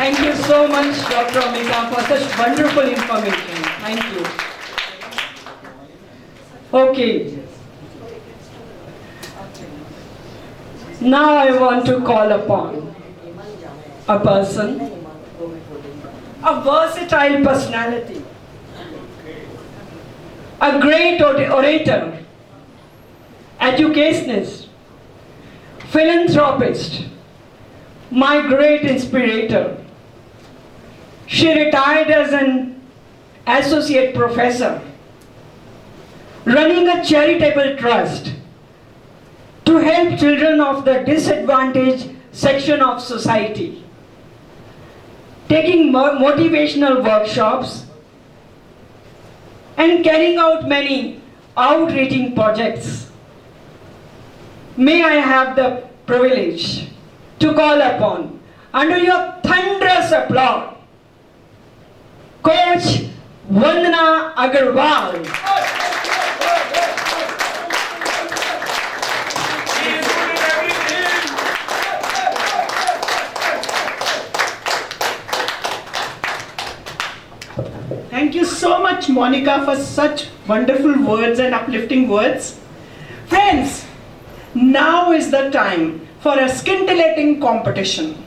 Thank you so much, Dr. Amika, for such wonderful information. Thank you. Okay. Now I want to call upon a person, a versatile personality, a great orator, educationist, philanthropist, my great inspirator. She retired as an associate professor, running a charitable trust to help children of the disadvantaged section of society, taking motivational workshops and carrying out many outreaching projects. May I have the privilege to call upon, under your thunderous applause, Coach Vandana Agarwal. Thank you so much, Monica, for such wonderful words and uplifting words. Friends, now is the time for a scintillating competition.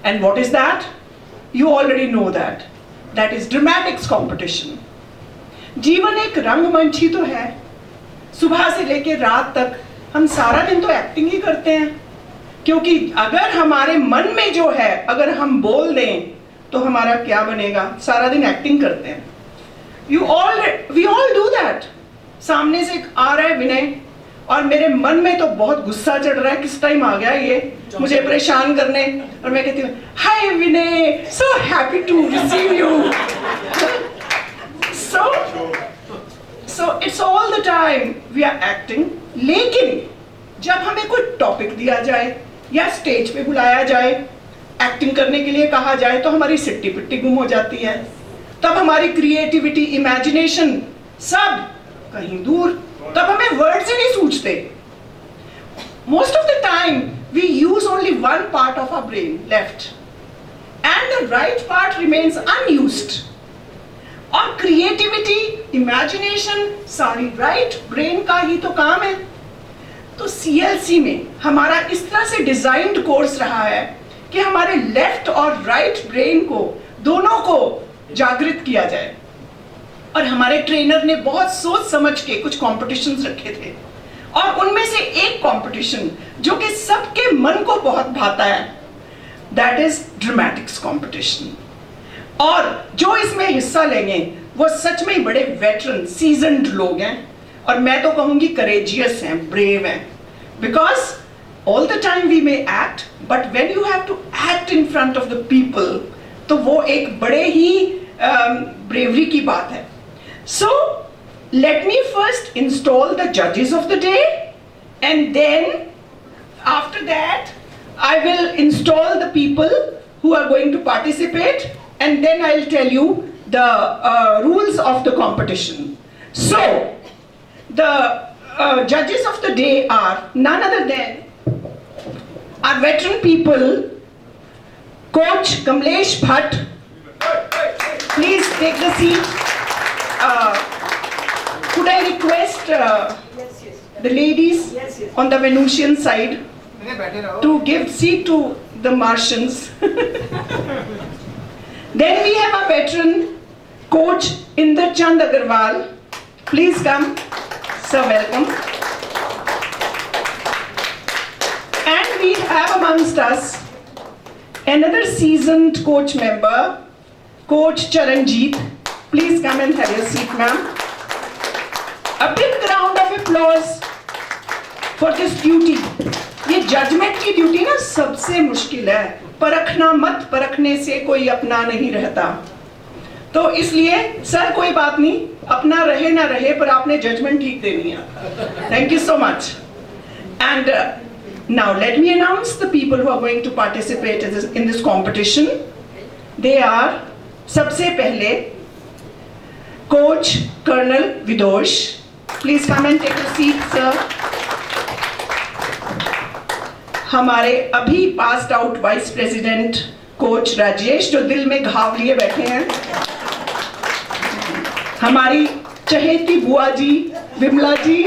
And what is that? You already know that. That is dramatics competition. जीवन एक रंगमंच ही तो है. सुबह से लेकर रात तक हम सारा दिन तो एक्टिंग ही करते हैं, क्योंकि अगर हमारे मन में जो है अगर हम बोल दें तो हमारा क्या बनेगा. सारा दिन एक्टिंग करते हैं. We all do that. सामने से आ रहा है विनय और मेरे मन में तो बहुत गुस्सा चढ़ रहा है, किस टाइम आ गया ये मुझे परेशान करने, और मैं कहती हूँ hi Vinay, so happy to receive you. So it's all the time we are acting. लेकिन जब हमें कोई टॉपिक दिया जाए या स्टेज पे बुलाया जाए, एक्टिंग करने के लिए कहा जाए, तो हमारी सिट्टी पिट्टी गुम हो जाती है. तब हमारी क्रिएटिविटी, इमेजिनेशन सब कहीं दूर. तब हमें वर्ड्स ही नहीं सूझते. Most of the time we use only one part of our brain, left, and the right part remains unused. और क्रिएटिविटी, इमेजिनेशन सारी राइट ब्रेन का ही तो काम है. तो CLC में हमारा इस तरह से डिजाइन्ड कोर्स रहा है कि हमारे लेफ्ट और राइट ब्रेन को दोनों को जागृत किया जाए. और हमारे ट्रेनर ने बहुत सोच समझ के कुछ कॉम्पिटिशन्स रखे थे, और उनमें से एक कॉम्पिटिशन जो कि सबके मन को बहुत भाता है, दैट इज ड्रामेटिक्स कॉम्पिटिशन. और जो इसमें हिस्सा लेंगे वो सच में बड़े वेटरन, सीजन्ड लोग हैं, और मैं तो कहूंगी करेजियस हैं, ब्रेव हैं. Because all the time we may act, but when you have to act in front of the people, तो वो एक बड़े ही ब्रेवरी की बात है. So let me first install the judges of the day, and then after that I will install the people who are going to participate, and then I'll tell you the rules of the competition. So the judges of the day are none other than our veteran people, Coach Kamlesh Bhatt. Please take the seat. Could I request the ladies on the Venusian side to give seat to the Martians? Then we have a veteran, Coach Inder Chand Agarwal. Please come, sir, welcome. And we have amongst us another seasoned coach member, Coach Charanjeet. Please come and have your seat, ma'am. A big round of applause for this duty. ये judgement की duty ना सबसे मुश्किल है. परखना मत, परखने से कोई अपना नहीं रहता. तो इसलिए सर कोई बात नहीं, अपना रहे ना रहे, पर आपने जजमेंट ठीक देनी है. Thank you so much. And now let me announce the people who are going to participate in this competition. They are, सबसे पहले Coach Colonel Vidosh. Please come and take a seat, sir. हमारे अभी passed out vice president coach Rajesh जो दिल में घाव लिए बैठे हैं, हमारी चहेती बुआ जी विमला जी,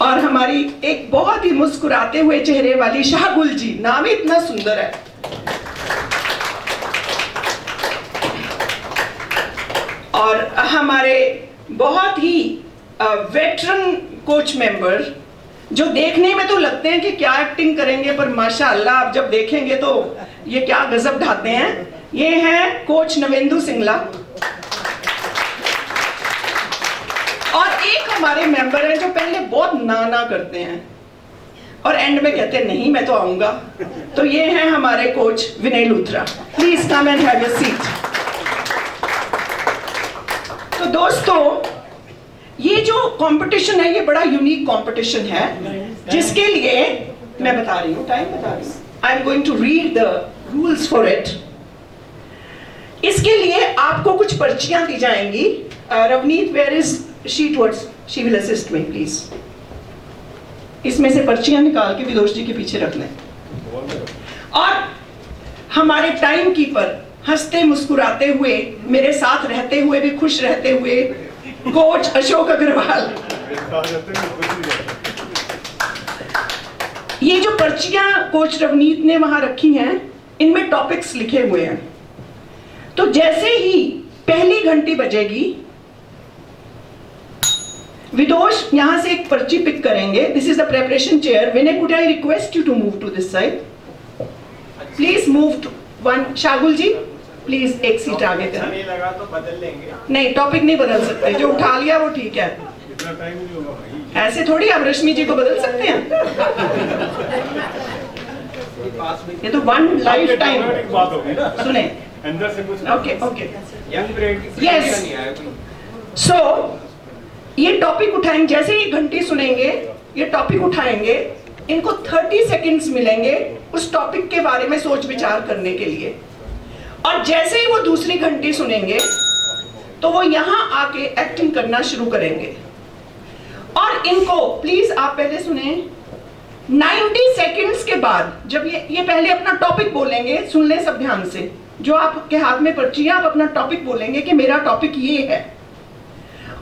और हमारी एक बहुत ही मुस्कुराते हुए चेहरे वाली शाहगुल जी, नाम ही इतना सुंदर है। और हमारे बहुत ही वेटरन कोच मेंबर जो देखने में तो लगते हैं कि क्या एक्टिंग करेंगे, पर माशाअल्लाह आप जब देखेंगे तो ये क्या गजब ढाते हैं। ये हैं कोच नवेंदु सिंगला, और एक हमारे मेंबर हैं जो पहले बहुत ना करते हैं और एंड में कहते हैं नहीं मैं तो आऊंगा, तो ये हैं हमारे coach Vinay Luthra. Please come and have your seat. तो दोस्तों, ये जो कंपटीशन है ये बड़ा यूनिक कंपटीशन है, जिसके लिए मैं बता रही हूँ, टाइम बता रही हूँ, I am going to read the rules for it. इसके लिए आपको कुछ पर्चियां दी जाएंगी। Ravneet, where is she towards, she will assist me please. इसमें से पर्चियां निकाल के विदोष जी के पीछे रख लें। और हमारे टाइम कीपर हंसते मुस्कुराते हुए, मेरे साथ रहते हुए भी खुश रहते हुए, कोच अशोक अग्रवाल। ये जो पर्चियां कोच रवनीत ने वहां रखी हैं, इनमें टॉपिक्स लिखे हुए हैं। तो जैसे ही पहली घंटी बजेगी, विदोष यहां से एक पर्ची पिक करेंगे। This is the preparation chair. Vinay, could I request you to move to this side, please move to one. Shagul ji please एक सीट आगे करें। नहीं लगा तो बदल लेंगे। नहीं, टॉपिक नहीं बदल सकते, जो उठा लिया वो ठीक है। इतना टाइम नहीं होगा भाई। ऐसे थोड़ी आप रश्मि जी को बदल सकते हैं। ये तो वन लाइफ टाइम बात होगी ना, सुने। अंदर से कुछ okay okay, young bread yes. So ये टॉपिक उठाएंगे, जैसे ही घंटी सुनेंगे ये टॉपिक उठाएंगे, इनको 30 सेकंड्स मिलेंगे उस टॉपिक के बारे में सोच विचार करने के लिए। और जैसे ही वो दूसरी घंटी सुनेंगे तो वो यहां आके एक्टिंग करना शुरू करेंगे। और इनको प्लीज आप पहले सुने, 90 सेकंड्स के बाद जब ये पहले अपना टॉपिक बोलेंगे, सुन ले सब ध्यान से, जो आपके हाथ में पर्ची है आप अपना टॉपिक बोलेंगे कि मेरा टॉपिक ये है।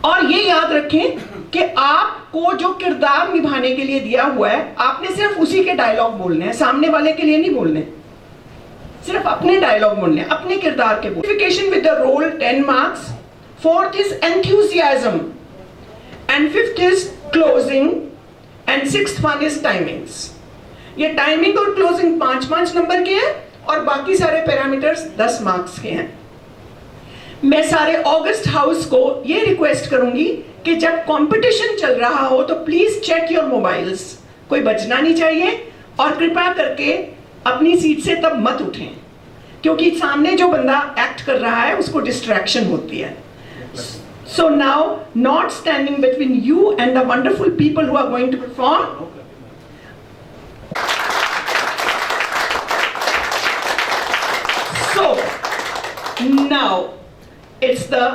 और ये याद रखें कि आपको जो किरदार निभाने के लिए दिया हुआ है, आपने सिर्फ उसी के डायलॉग बोलने हैं, सामने वाले के लिए नहीं बोलने, सिर्फ अपने डायलॉग बोलने, अपने किरदार के बोलने। Identification with the role 10 marks, 4th is enthusiasm, and 5th is closing, and 6th one is timings. ये टाइमिंग और क्लोजिंग 5-5 नंबर के हैं और बाकी सारे पैरामीटर्स 10 मार्क्स के हैं। मैं सारे ऑगस्ट हाउस को ये रिक्वेस्ट करूंगी कि जब कंपटीशन चल रहा हो तो प्लीज चेक योर मोबाइल्स, कोई बचना नहीं चाहिए, और कृपया करके अपनी सीट से तब मत उठें, क्योंकि सामने जो बंदा एक्ट कर रहा है उसको डिस्ट्रैक्शन होती है। So now, not standing between you and the wonderful people who are going to perform. So now it's the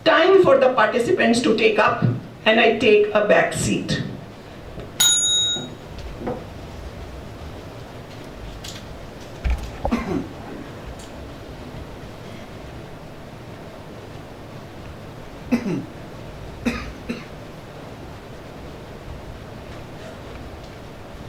time for the participants to take up, and I take a back seat.